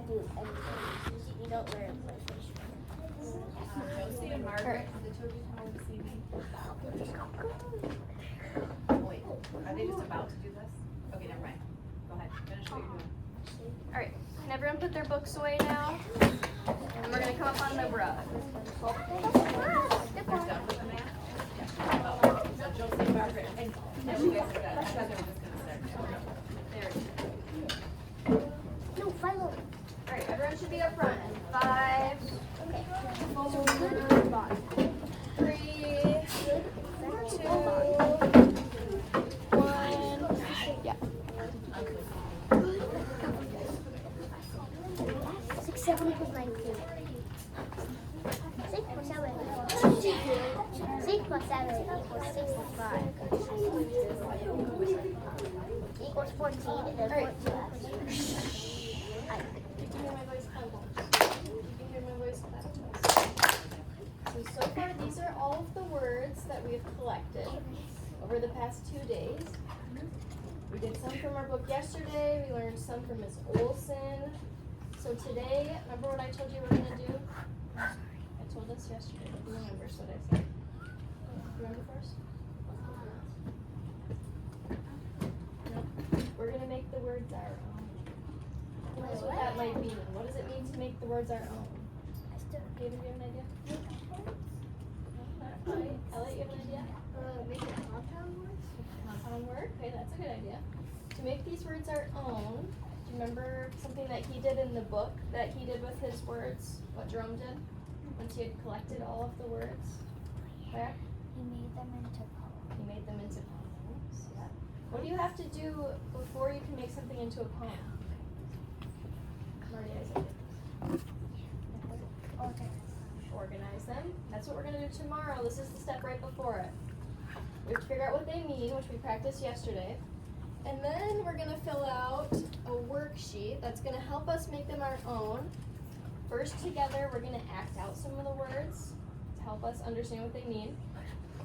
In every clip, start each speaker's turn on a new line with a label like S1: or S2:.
S1: do anything. You don't learn PlayStation.
S2: Josie and Margaret, have the children come over this evening? Wait, are they just about to do this? Okay, never mind. Go ahead, finish what you're doing.
S3: All right, can everyone put their books away now? And we're gonna come up on the rug.
S2: They're done with the math? Yeah. Oh, so Josie and Margaret, and you guys are done. I thought they were just gonna start. There it is.
S1: No, follow.
S3: All right, everyone should be up front. 5,
S1: Okay.
S3: 3, 2, 1. Yeah.
S1: 6, 7 equals 19. 6 plus 7 6 plus 7 equals 65. Equals 14, and then 14
S3: So far, these are all of the words that we've collected over the past 2 days. We did some from our book yesterday. We learned some from Ms. Olson. So today, remember what I told you we're going to do? I told us yesterday. Who remembers what I said? Remember first? No. We're going to make the words our own. That's what that might mean. What does it mean to make the words our own? David, do you have an idea? No, not quite. Elliot, you have an idea?
S1: Make a compound word?
S3: Compound word? Okay, that's a good idea. To make these words our own, do you remember something that he did in the book that he did with his words? What Jerome did? Once he had collected all of the words? Where?
S1: He made them into poems.
S3: He made them into poems. Yeah. What do you have to do before you can make something into a poem? Marty, Isaac. Organize them. That's what we're going to do tomorrow. This is the step right before it. We have to figure out what they mean, which we practiced yesterday. And then we're going to fill out a worksheet that's going to help us make them our own. First, together, we're going to act out some of the words to help us understand what they mean.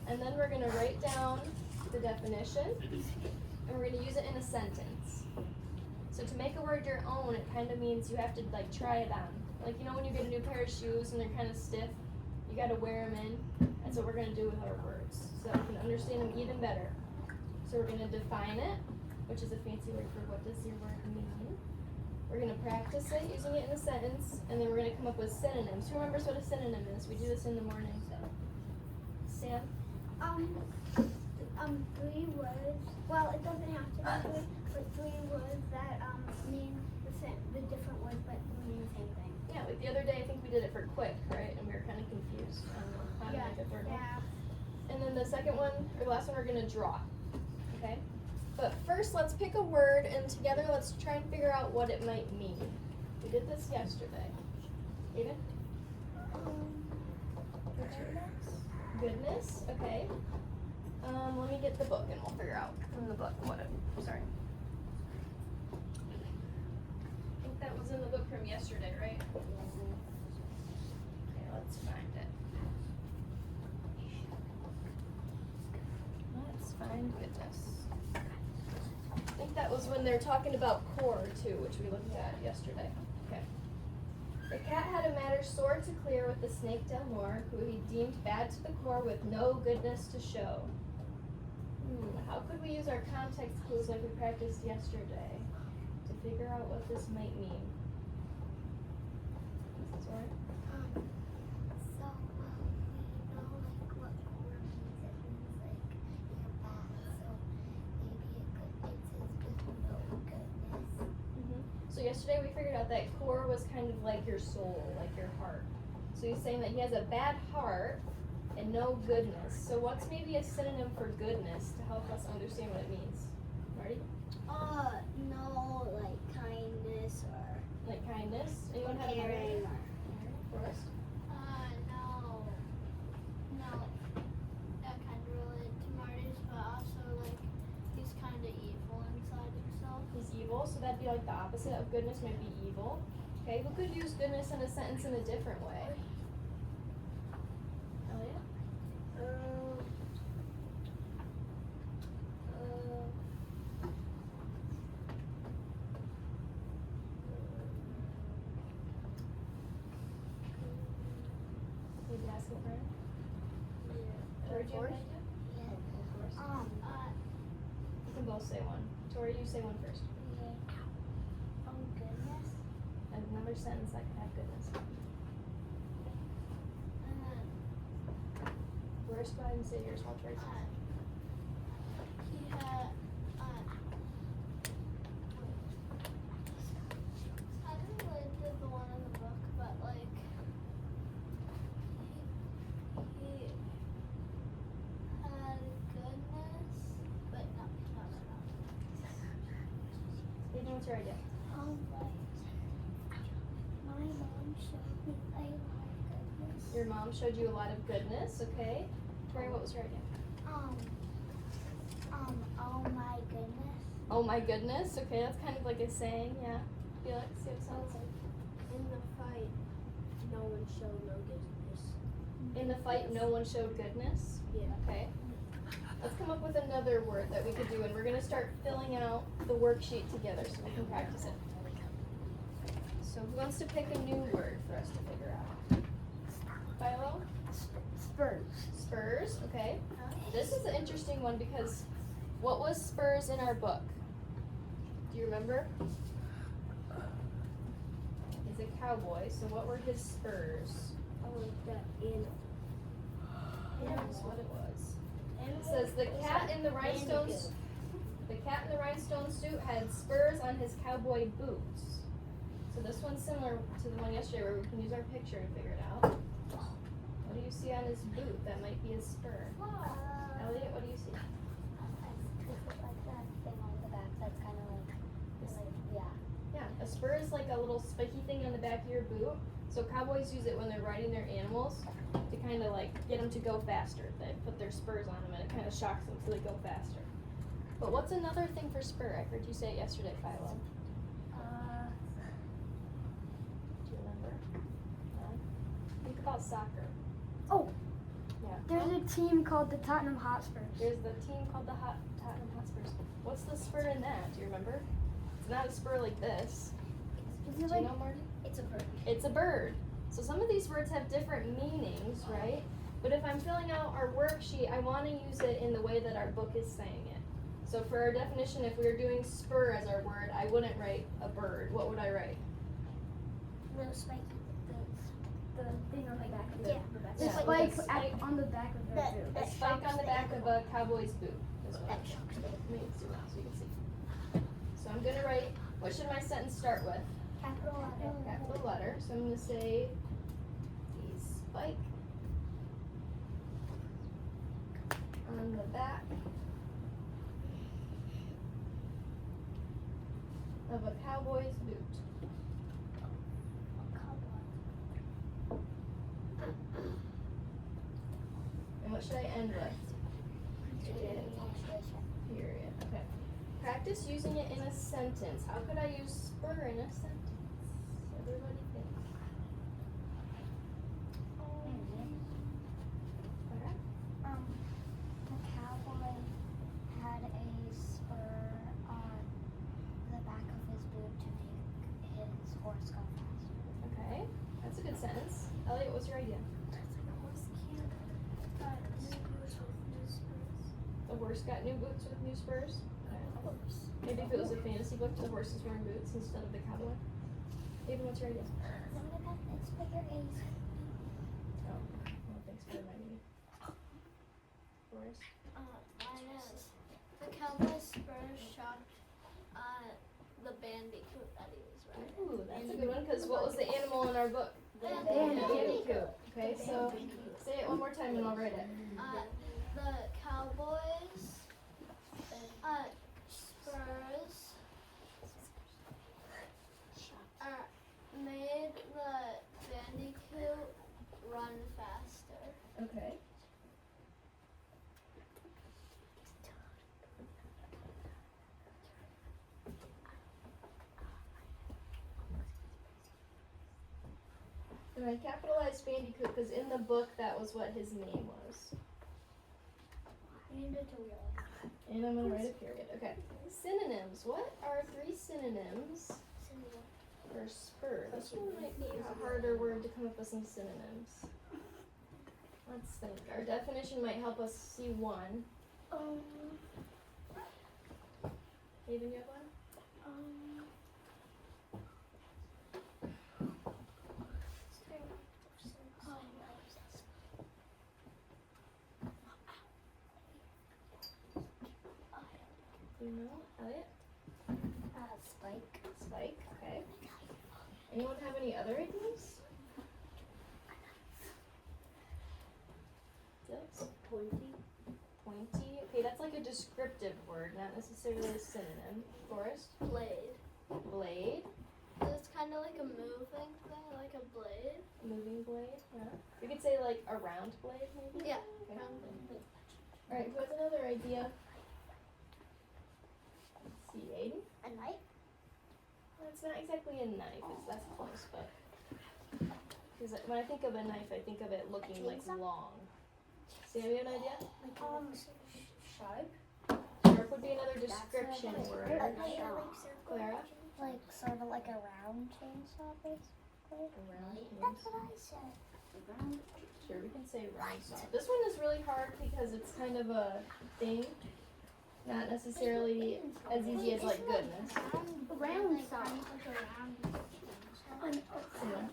S3: And then we're going to write down the definition, and we're going to use it in a sentence. So to make a word your own, it kind of means you have to like try it on. Like, you know, when you get a new pair of shoes and they're kind of stiff, you got to wear them in. That's what we're going to do with our words, so that we can understand them even better. So we're going to define it, which is a fancy word for what does your word mean. We're going to practice it using it in a sentence, and then we're going to come up with synonyms. Who remembers what a synonym is? We do this in the morning. Sam?
S1: 3 words. Well, it doesn't have to be 3, but 3 words that mean the different words, but mean the same thing.
S3: Yeah, like the other day I think we did it for quick, right? And we were kind of confused on how to make it work.
S1: Yeah.
S3: And then the second one, or the last one, we're going to draw. Okay? But first, let's pick a word, and together let's try and figure out what it might mean. We did this yesterday. Aiden? Goodness, okay. Let me get the book and we'll figure out from the book what it, sorry. I think that was in the book from yesterday, right? Okay, let's find it. Let's find goodness. I think that was when they're talking about core too, which we looked at yesterday. Okay. The cat had a matter sore to clear with the snake Delmore, who he deemed bad to the core with no goodness to show. How could we use our context clues like we practiced yesterday to figure out what this might mean? Sorry?
S1: So, we know like what core means. It means like you're bad. So maybe it says with no goodness.
S3: So yesterday we figured out that core was kind of like your soul, like your heart. So he's saying that he has a bad heart and no goodness. So what's maybe a synonym for goodness to help us understand what it means? Marty?
S1: No, like kindness or
S3: Like kindness? Anyone have another?
S1: caring.
S3: Forrest?
S4: No, that kind of related to Marty's, but also like he's kind of evil inside himself.
S3: He's evil, so that'd be like the opposite of goodness, might be evil. Okay, who could use goodness in a sentence in a different way? Elliot? ask a friend? Tori, do you have an idea?
S1: Yeah.
S3: Of course. You can both say one. Tori, you say one first.
S1: Oh goodness.
S3: Another sentence that could have goodness. Where's, go ahead and say yours while Tori says.
S4: He had, I didn't really did the one in the book, but like, he had goodness, but no.
S3: Aiden, what's your idea?
S1: My mom showed me a lot of goodness.
S3: Your mom showed you a lot of goodness, okay. Tori, what was your idea?
S1: Oh my goodness.
S3: Oh my goodness, okay, that's kind of like a saying, yeah. Felix, see what it sounds like?
S1: In the fight, no one showed no goodness.
S3: In the fight, no one showed goodness?
S1: Yeah.
S3: Okay. Let's come up with another word that we could do, and we're gonna start filling out the worksheet together so we can practice it. So who wants to pick a new word for us to figure out? Philo?
S1: Spurs.
S3: Spurs, okay. This is an interesting one because what was Spurs in our book? Do you remember? He's a cowboy, so what were his spurs?
S1: Oh, that animal.
S3: That's what it was. It says the cat in the rhinestone suit had spurs on his cowboy boots. So this one's similar to the one yesterday where we can use our picture to figure it out. What do you see on his boot? That might be a spur. Elliot, what do you see?
S1: Like that thing on the back that's kind of like, yeah.
S3: Yeah, a spur is like a little spiky thing on the back of your boot. So cowboys use it when they're riding their animals to kind of like get them to go faster. They put their spurs on them and it kind of shocks them so they go faster. But what's another thing for spur? I heard you say it yesterday, Philo. Do you remember? Think about soccer.
S5: Oh.
S3: Yeah.
S5: There's a team called the Tottenham Hotspurs.
S3: There's the team called the Tottenham Hotspurs. What's the spur in that? Do you remember? It's not a spur like this.
S5: Is
S3: Do
S5: it
S3: you
S5: like
S3: know, Marty?
S1: It's a bird.
S3: It's a bird. So some of these words have different meanings, right? But if I'm filling out our worksheet, I want to use it in the way that our book is saying it. So for our definition, if we were doing spur as our word, I wouldn't write a bird. What would I write?
S1: Little spiky.
S5: the thing on the back of
S1: Yeah.
S5: the back.
S3: Yeah,
S5: The
S3: like a
S5: spike
S3: spike.
S5: on the back of their boot.
S3: A spike on the back of a cowboy's boot. Is what
S1: That shocks me.
S3: Let me zoom out so you can see. So I'm gonna write, what should my sentence start with?
S1: Capital letter.
S3: Capital letter. So I'm gonna say the spike on the back of a cowboy's boot. And what should I end with? Period. Okay. Practice using it in a sentence. How could I use spur in a sentence? Everybody think. Clara?
S1: The cowboy had a spur on the back of his boot to make his horse go faster.
S3: Okay. That's a good sentence. Elliot, what's your idea? The horse got new boots with new spurs? Okay. Maybe if it was a fantasy book, the horse is wearing boots instead of the cowboy. David, what's your idea?
S1: Something about this bigger A's.
S3: Oh, well, thanks for reminding me. Boris?
S4: Mine is the cowboy spurs shocked the bandicoot that he was riding.
S3: Ooh, that's a good one, because what was the animal in our book?
S4: Bandicoot.
S3: Bandicoot. Okay, so say it one more time and I'll write it.
S4: The cowboys spurs made the bandicoot run faster.
S3: Okay. And I capitalized Bandicoot because in the book that was what his name was.
S1: And a two-wheeler.
S3: And I'm gonna write a period. Okay. Synonyms. What are 3 synonyms for spur? This one might be a harder word to come up with some synonyms. Let's think. Our definition might help us see one. Haven, you have one? Do you know? Elliot?
S1: Spike.
S3: Spike, okay. Anyone have any other ideas? Yes. Pointy. Okay, that's like a descriptive word, not necessarily a synonym. Forrest?
S4: Blade.
S3: Blade.
S4: It's kind of like a moving thing, like a blade.
S3: Moving blade. Yeah. We could say like a round blade, maybe?
S4: Yeah.
S3: Okay. Alright, who has another idea? Let's see, Aiden?
S1: A knife.
S3: Well, it's not exactly a knife. That's close, but because when I think of a knife, I think of it looking like
S1: chainsaw?
S3: long. Sam, you have an idea?
S1: Sharp.
S3: Sharp would be another description word. Clara?
S1: Like sort of like a round chainsaw, basically.
S3: Around
S1: That's what I said.
S3: Sure, we can say round saw. This one is really hard because it's kind of a thing. Not necessarily as easy as like goodness.
S5: Round saw.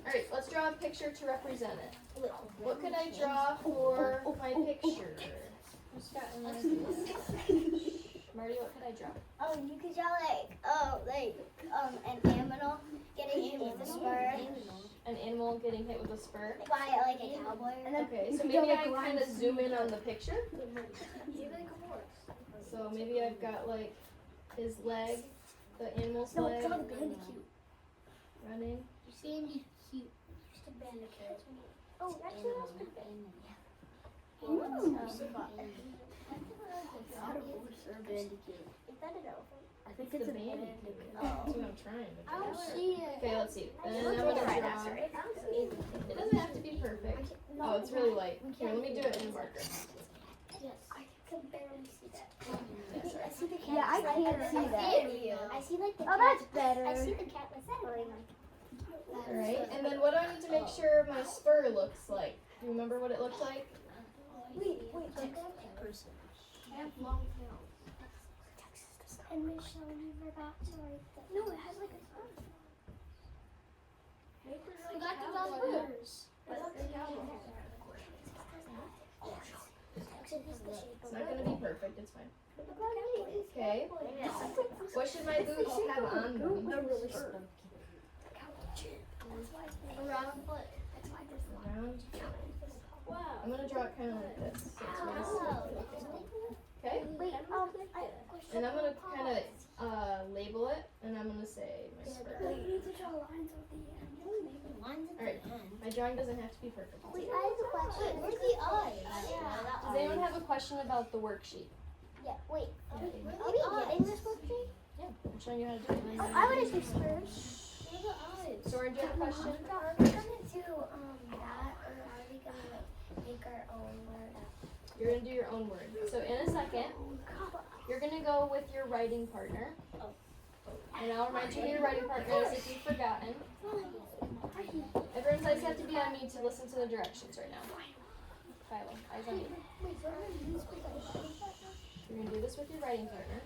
S3: Alright, let's draw a picture to represent it. What could I draw for my picture? Who's got an idea? Marty, what could I draw?
S1: Oh, you could draw an animal getting hit with a spur
S3: An animal getting hit with a spur.
S1: by like a cowboy.
S3: Okay, so maybe I kind of zoom in on the picture. So maybe I've got like his leg, the animal's leg, running.
S1: Oh, actually, that's pretty good. Is that an elephant?
S5: I think
S3: It's
S5: it's
S3: a
S5: an
S3: bandicoot.
S5: bandicoot.
S3: That's what I'm trying to
S4: I don't
S3: do.
S4: see it.
S3: Okay, let's see. And then I'm gonna draw. It doesn't have to be perfect. Oh, it's really light. Here, let me do it in a marker.
S1: I can barely see that.
S3: Yeah, sorry.
S1: I see the cat.
S5: Yeah, I can't see that.
S1: I see like the
S5: Oh,
S1: cat.
S5: that's better.
S1: I see the cat with
S3: Alright, and then what do I need to make sure my spur looks like? Do you remember what it looked like?
S1: Wait, person.
S4: I have long tails.
S1: And Michelle, you forgot to write that. No, it has like a spur.
S4: We got the bamboo.
S3: It's not gonna be perfect, it's fine. Okay. What should my boots have on them?
S4: Around foot.
S3: Around.
S4: Wow.
S3: I'm gonna draw it kind of like this. So it's really circular looking. Okay?
S1: Wait,
S3: And I'm gonna kind of label it, and I'm gonna say my spur.
S1: you need to draw lines at the end. Lines at
S3: Alright, my drawing doesn't have to be perfect.
S1: Wait, I have a question.
S4: Where's the eyes?
S3: Does anyone have a question about the worksheet?
S1: Yeah, wait.
S4: Where
S1: Are
S4: are
S1: we
S4: the
S1: getting this worksheet?
S3: Yeah, I'm showing you how to do it.
S1: I want to do spurs.
S4: Where are the eyes?
S3: Soren, do you have a question?
S1: Are we gonna do that, or are we gonna like make our own word up?
S3: You're gonna do your own word. So in a second, you're gonna go with your writing partner. And I'll remind you who your writing partner is if you've forgotten. Everyone's eyes have to be on me to listen to the directions right now. Kyla, eyes on you. You're gonna do this with your writing partner.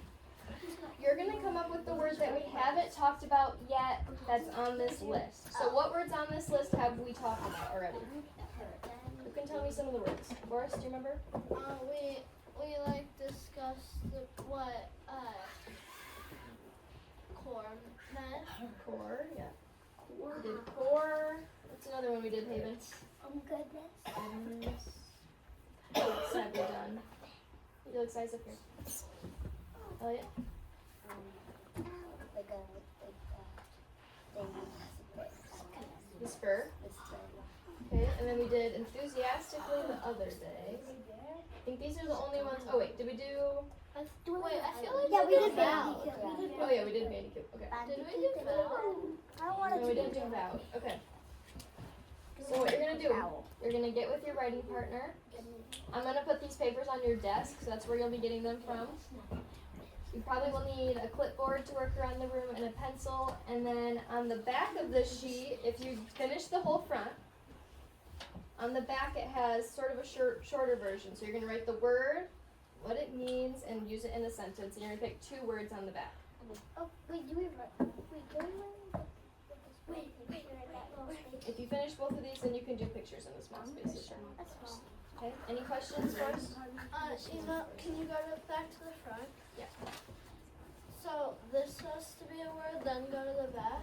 S3: You're gonna come up with the word that we haven't talked about yet that's on this list. So what words on this list have we talked about already? You can tell me some of the words. Boris, do you remember?
S4: We like discussed what corn meant.
S3: Core, yeah. We did core. What's another one we did, Haven?
S1: Goodness.
S3: Felix, have we done? Felix, eyes up here. Elliot?
S1: Like a
S3: The spur. Okay, and then we did enthusiastically the other day. I think these are the only ones. Oh wait, did we do?
S4: Wait, I feel like
S1: Yeah, we did
S4: vow.
S1: bandicoot.
S3: Oh yeah, we did bandicoot. Okay.
S4: Did we do vow?
S1: I don't want
S3: No, we didn't do vow. Okay. So what you're gonna do? You're gonna get with your writing partner. I'm gonna put these papers on your desk, so that's where you'll be getting them from. You probably will need a clipboard to work around the room and a pencil, and then on the back of the sheet, if you finish the whole front, On the back it has sort of a shorter version. So you're going to write the word, what it means, and use it in a sentence. And you're going to pick 2 words on the back.
S1: Oh, wait, do we
S3: If you finish both of these, then you can do pictures in the small spaces.
S1: That's fine.
S3: Okay, any questions for us?
S4: Eva, can you go back to the front?
S3: Yeah.
S4: So this has to be a word, then go to the back.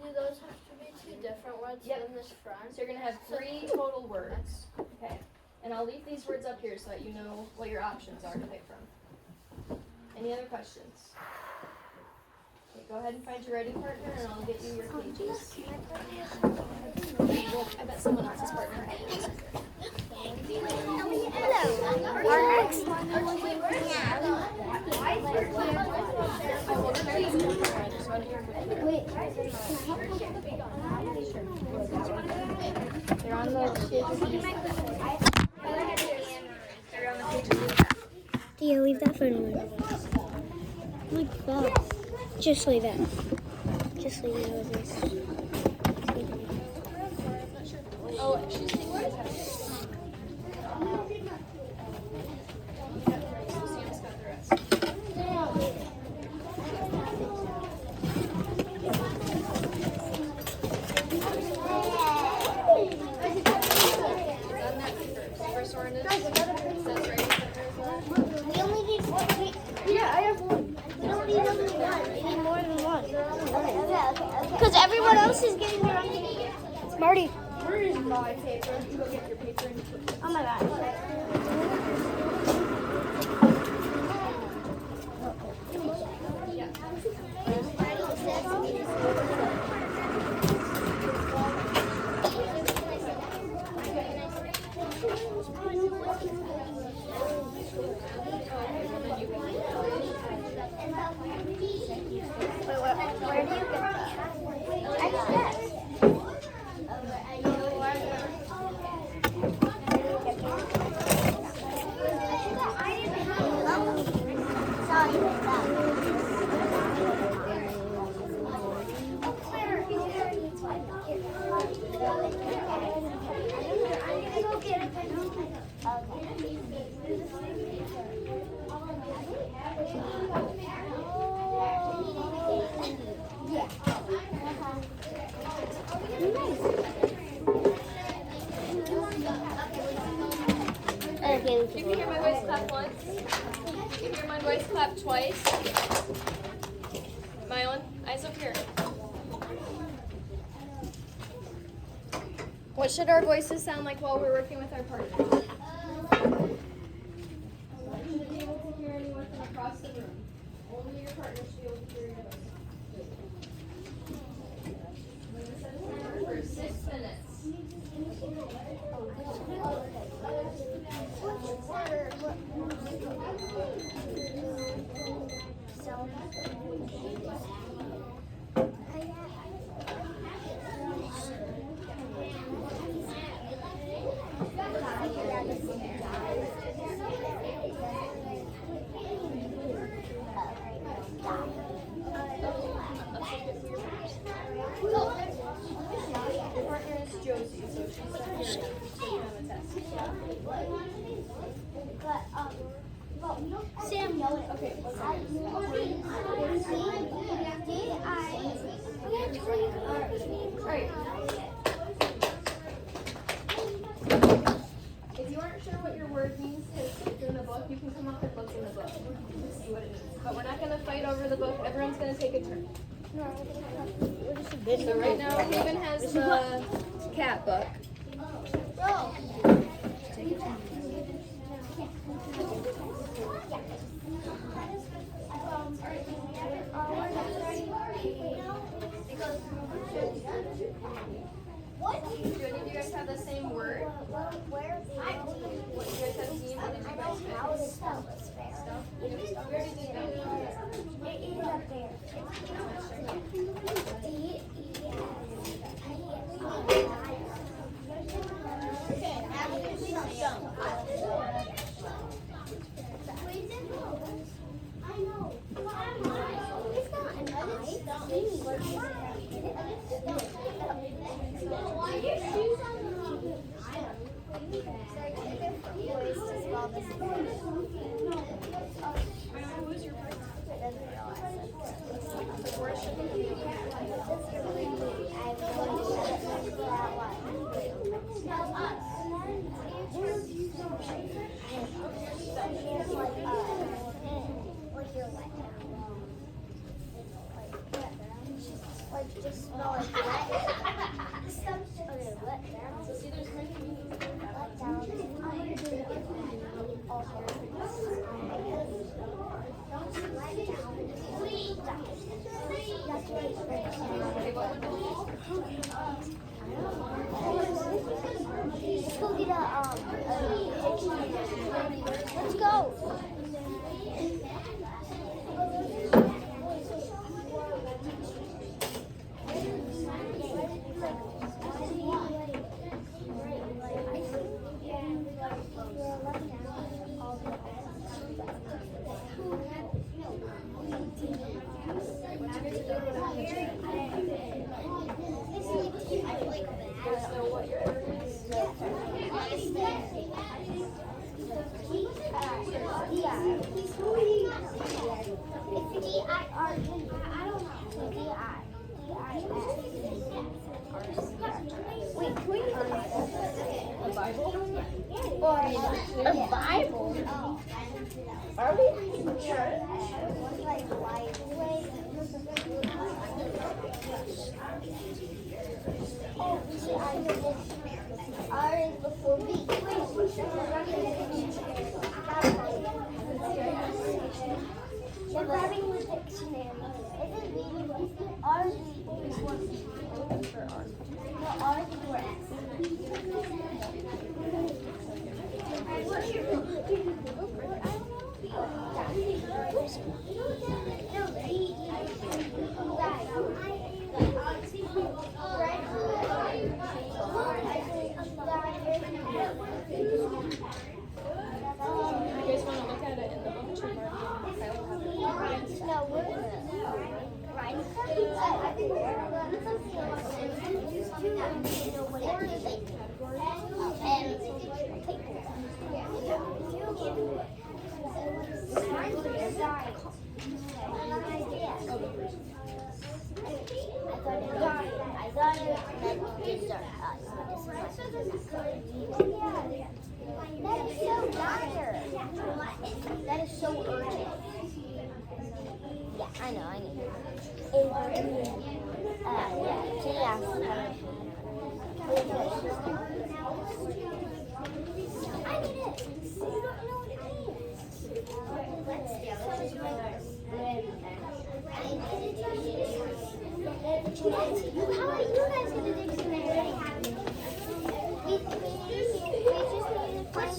S4: Do those have to be 2 different words
S3: Yep.
S4: in this front?
S3: So you're going to have 3 total words. Okay, and I'll leave these words up here so that you know what your options are to pick from. Any other questions? Okay, go ahead and find your writing partner and I'll get you your pages. Well, I bet someone else's partner.
S1: Our next
S3: They're on the pages.
S5: Theo, leave that for a minute. Like that. Just leave it. Just leave it with this.
S3: Oh, she's taking it. Sam's got the rest. First one is says right.
S1: We only need one. Yeah, I have one. We don't need only one. We need more than one. Okay. Because everyone else is getting their own. Marty.
S3: Where is my paper? You go get your paper and put it.
S1: Oh my god. Where do you get that? I guess.
S3: You can hear my voice clap once. You can hear my voice clap twice. My own eyes up here. What should our voices sound like while we're working with our partners? You should be able to hear anyone from across the room. Only your partner should be able to hear your voice. I'm going to set a timer for 6 minutes. Your partner is Josie, so she's here to take on the test.
S1: Sam,
S3: Okay, Alright. If you aren't sure what your word means because it's in the book, you can come up and look in the book to see what it means. But we're not going to fight over the book. Everyone's going to take a turn. So right now, Haven has the cat book.
S1: What?
S3: Do any of you guys have the same word?
S1: Where?
S3: What you guys have seen? What did you guys
S1: How
S3: pick?
S1: to spell this fair.
S3: We already did that.
S1: It is up there. I know. It's not an I. Why are your shoes on the Just smell like wet. Okay, wet down.
S3: So see, there's many meanings.
S1: Wet down. Let's go get a dictionary. Let's go. Wait, can we
S3: A Bible?
S1: or a Bible? Are we in church? Like oh, see, R is before B. We're grabbing the dictionary. Is it B? R is before B. No, R is before S.
S3: You guys want to look at it in the book tomorrow?
S1: No, we're right. I think that is so dire. That is so urgent. Yeah, I know. I need it. You don't know what it How are you guys get a dictionary? We just need to find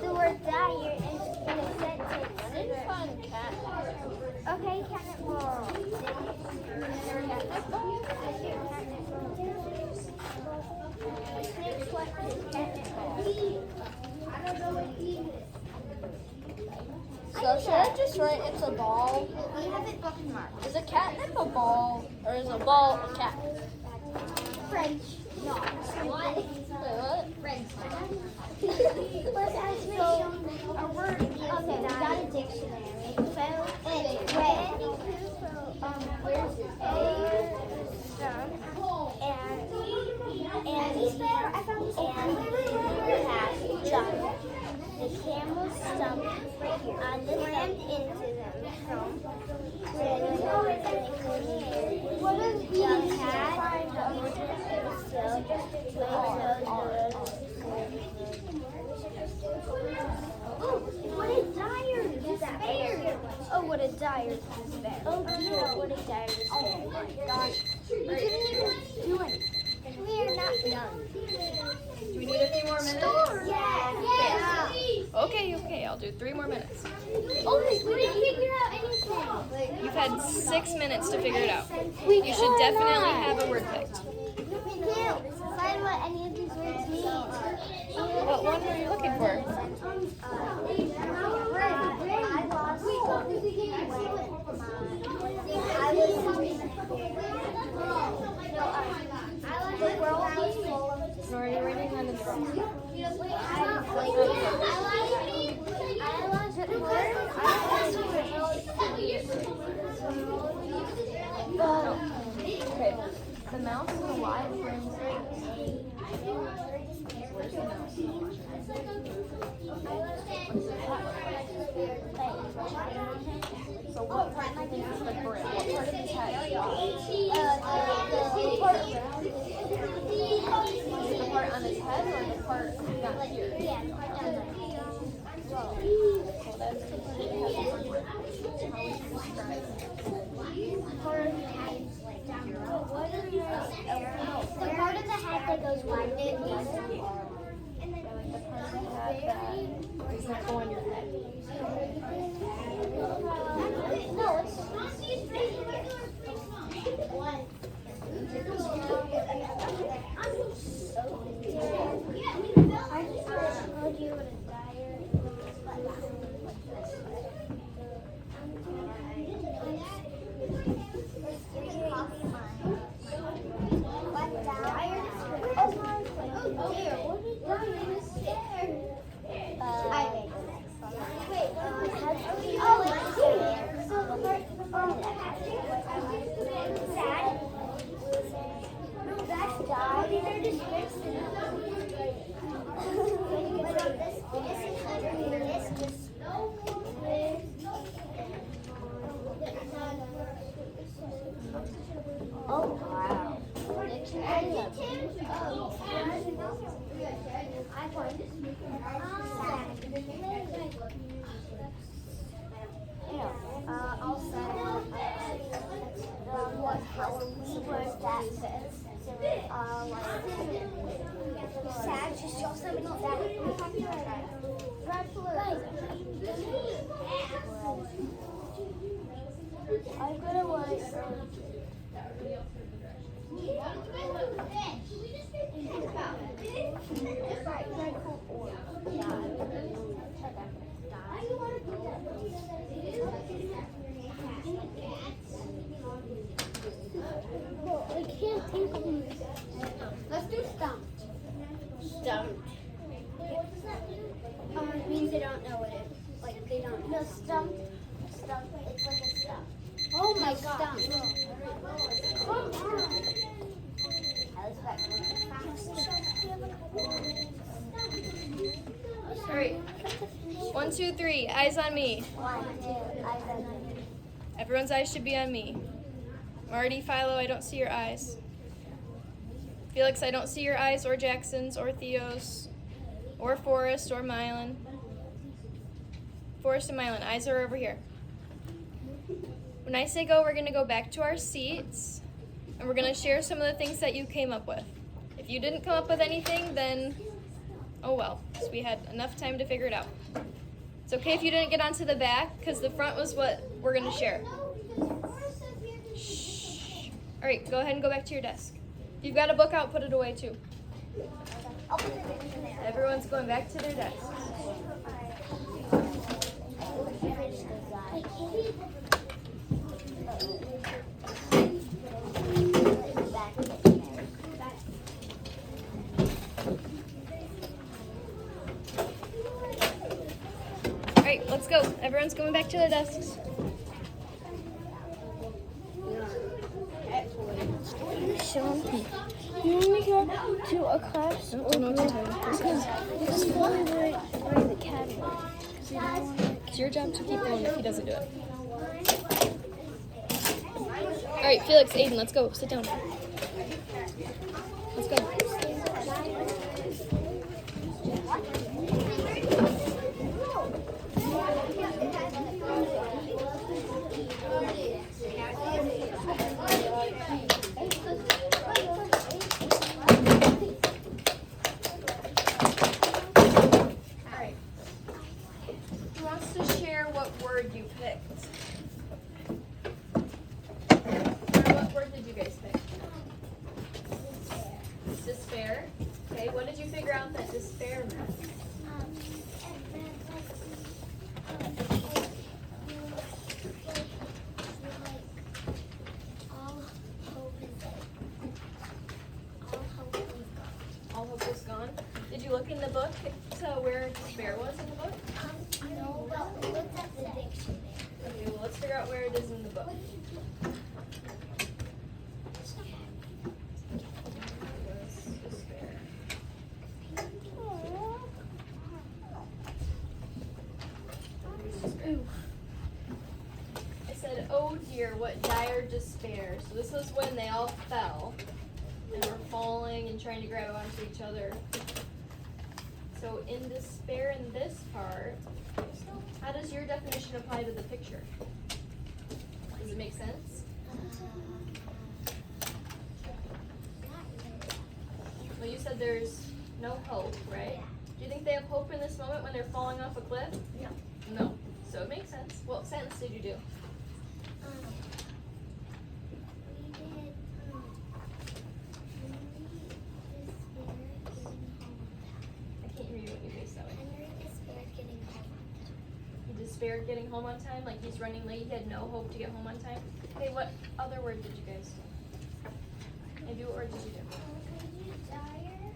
S1: the word dire in a sentence. Okay, catnip. Next one is catnip.
S6: So should I just write it's a ball?
S1: We have it bookmarked.
S6: Is a catnip a ball? Or is a ball a cat?
S1: French. No.
S6: Wait, what?
S1: French. Let's actually show a word. Okay, we got a dictionary. Where's A? And I found this one. We have jump. The camel stump on the slammed into them. What is the cat? Oh, what a dire despair! Oh, what a dire despair! Oh, dear, what a dire despair! Oh my gosh! We didn't even do anything. We are not done.
S3: Do we need a few more minutes?
S1: Yeah.
S6: Okay, I'll do 3 more minutes.
S1: Oh, we didn't figure out anything.
S6: You've had 6 minutes to figure it out.
S1: You
S6: should definitely have a word picked.
S1: We can't find what any of these words mean.
S6: What one were you looking for?
S3: Nora, you're writing on the drum. So what part do you think is the brain? What part of his head? Is it the part on his head or the part down here? So that's the part that has the brain. How would you describe it?
S1: The part of the head that goes wide.
S3: Yeah, like the part of the head that does not go on your head.
S1: No, it's Oh wow. I'll say how that says. Sad, just show somebody sad. I'm gonna like. I can't think of them. Let's do stumped. Stumped. It means they don't know what it is. Like they don't. No, stumped. Stumped. It's like a stump. Oh my god. Come on.
S6: All right. 1, 2, 3. Eyes on me.
S1: 1, 2, eyes on me.
S6: Everyone's eyes should be on me. Marty, Philo, I don't see your eyes. Felix, I don't see your eyes, or Jackson's, or Theo's, or Forrest, or Mylan. Forrest and Mylan, eyes are over here. When I say go, we're going to go back to our seats, and we're going to share some of the things that you came up with. If you didn't come up with anything, then oh well, 'cause we had enough time to figure it out. It's okay if you didn't get onto the back, because the front was what we're going to share. Shh. All right, go ahead and go back to your desk. If you've got a book out, put it away too.
S1: I'll put it in there.
S6: Everyone's going back to their desks. All right, let's go. Everyone's going back to their desks.
S5: Sean, you only go to a class
S6: Don't know what to tell you.
S5: because you only write the category.
S6: It's your job to keep going if he doesn't do it. All right, Felix, Aiden, let's go. Sit down. Let's go. Who wants to share what word you picked? What word did you guys pick? Despair. Okay, what did you figure out that despair meant? All hope is gone. Did you look in the book to where despair was in the book?
S1: No, but look at the dictionary.
S6: Okay, well let's figure out where it is in the book. dire despair. So this was when they all fell and were falling and trying to grab onto each other. So in despair in this part, how does your definition apply to the picture? Does it make sense? Well, you said there's no hope, right? Do you think they have hope in this moment when they're falling off a cliff?
S1: No.
S6: No. So it makes sense. What sentence did you do?
S1: We did,
S6: I can't hear you when you face that way.
S1: Henry despaired getting home.
S6: He despaired getting home on time, like he's running late, he had no hope to get home on time. Okay, what other word did you guys do? Maybe what word did you do?
S1: We did dire.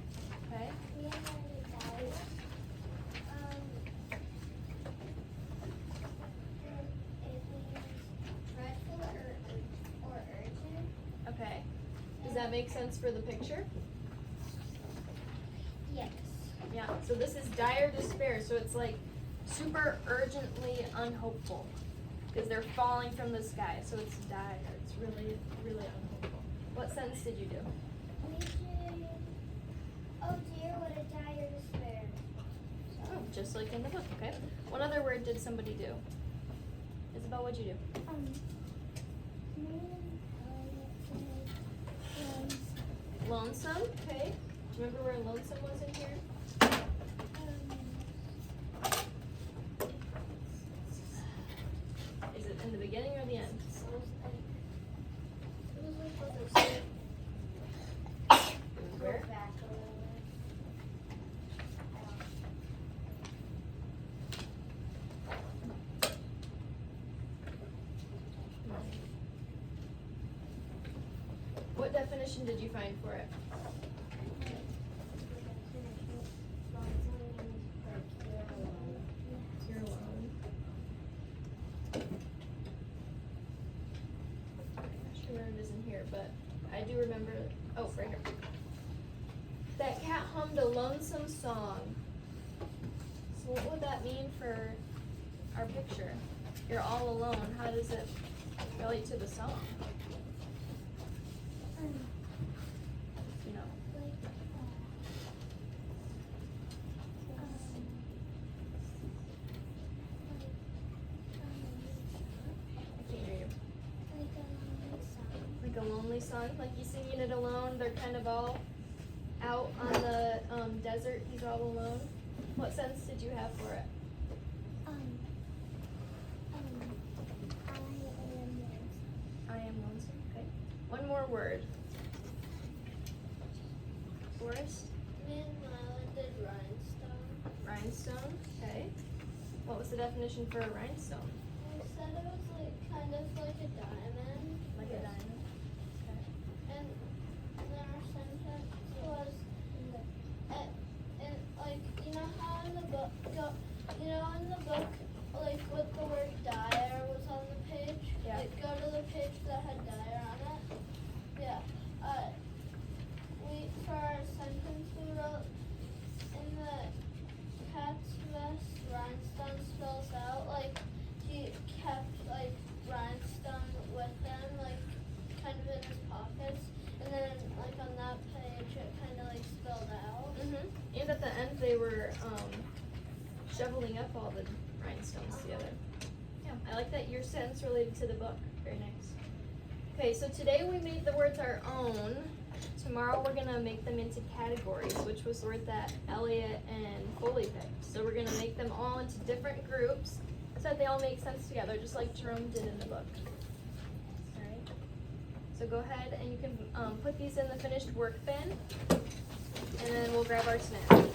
S6: Okay.
S1: We had already dire. It means dreadful or urgent.
S6: Okay. Does that make sense for the picture?
S1: Yes.
S6: Yeah. So this is dire despair, so it's like super urgently unhopeful. Because they're falling from the sky, so it's dire. It's really, really unhopeful. What sentence did you do?
S1: We did, oh dear, what a dire despair.
S6: Oh, just like in the book, okay. What other word did somebody do? Isabel, what'd you do? Lonesome, okay. Do you remember where lonesome was in here? Is it in the beginning or the end? Where? What definition did you find for it? You're alone. I'm not sure where it is in here, but I do remember. Oh, right here. That cat hummed a lonesome song. So what would that mean for our picture? You're all alone. How does it relate to the song? You know. I can't hear you. Like a lonely song, like he's singing it alone. They're kind of all out on the desert. He's all alone. What sense did you have for it? I am lonesome. Okay. One more word. Forest.
S4: Me and Milo did rhinestone.
S6: Rhinestone. Okay. What was the definition for a rhinestone?
S4: We said it was like kind of like a diamond.
S6: Like a diamond. Okay.
S4: And then our sentence was, and like you know how in the book, like with the word dire was on the page.
S6: Yeah.
S4: Like go to the page that had dire on it. Yeah. We for our sentence we wrote in the cat's vest rhinestone spells out like he kept like rhinestone with him like kind of in his pockets, and then like on that page it kind of like spelled out.
S6: Mm-hmm. And at the end they were shoveling up all the rhinestones together. Yeah, I like that your sentence related to the book. Very nice. Okay, so today we made the words our own. Tomorrow we're gonna make them into categories, which was the word that Elliot and Foley picked. So we're gonna make them all into different groups so that they all make sense together, just like Jerome did in the book. Alright. So go ahead and you can put these in the finished work bin, and then we'll grab our snack.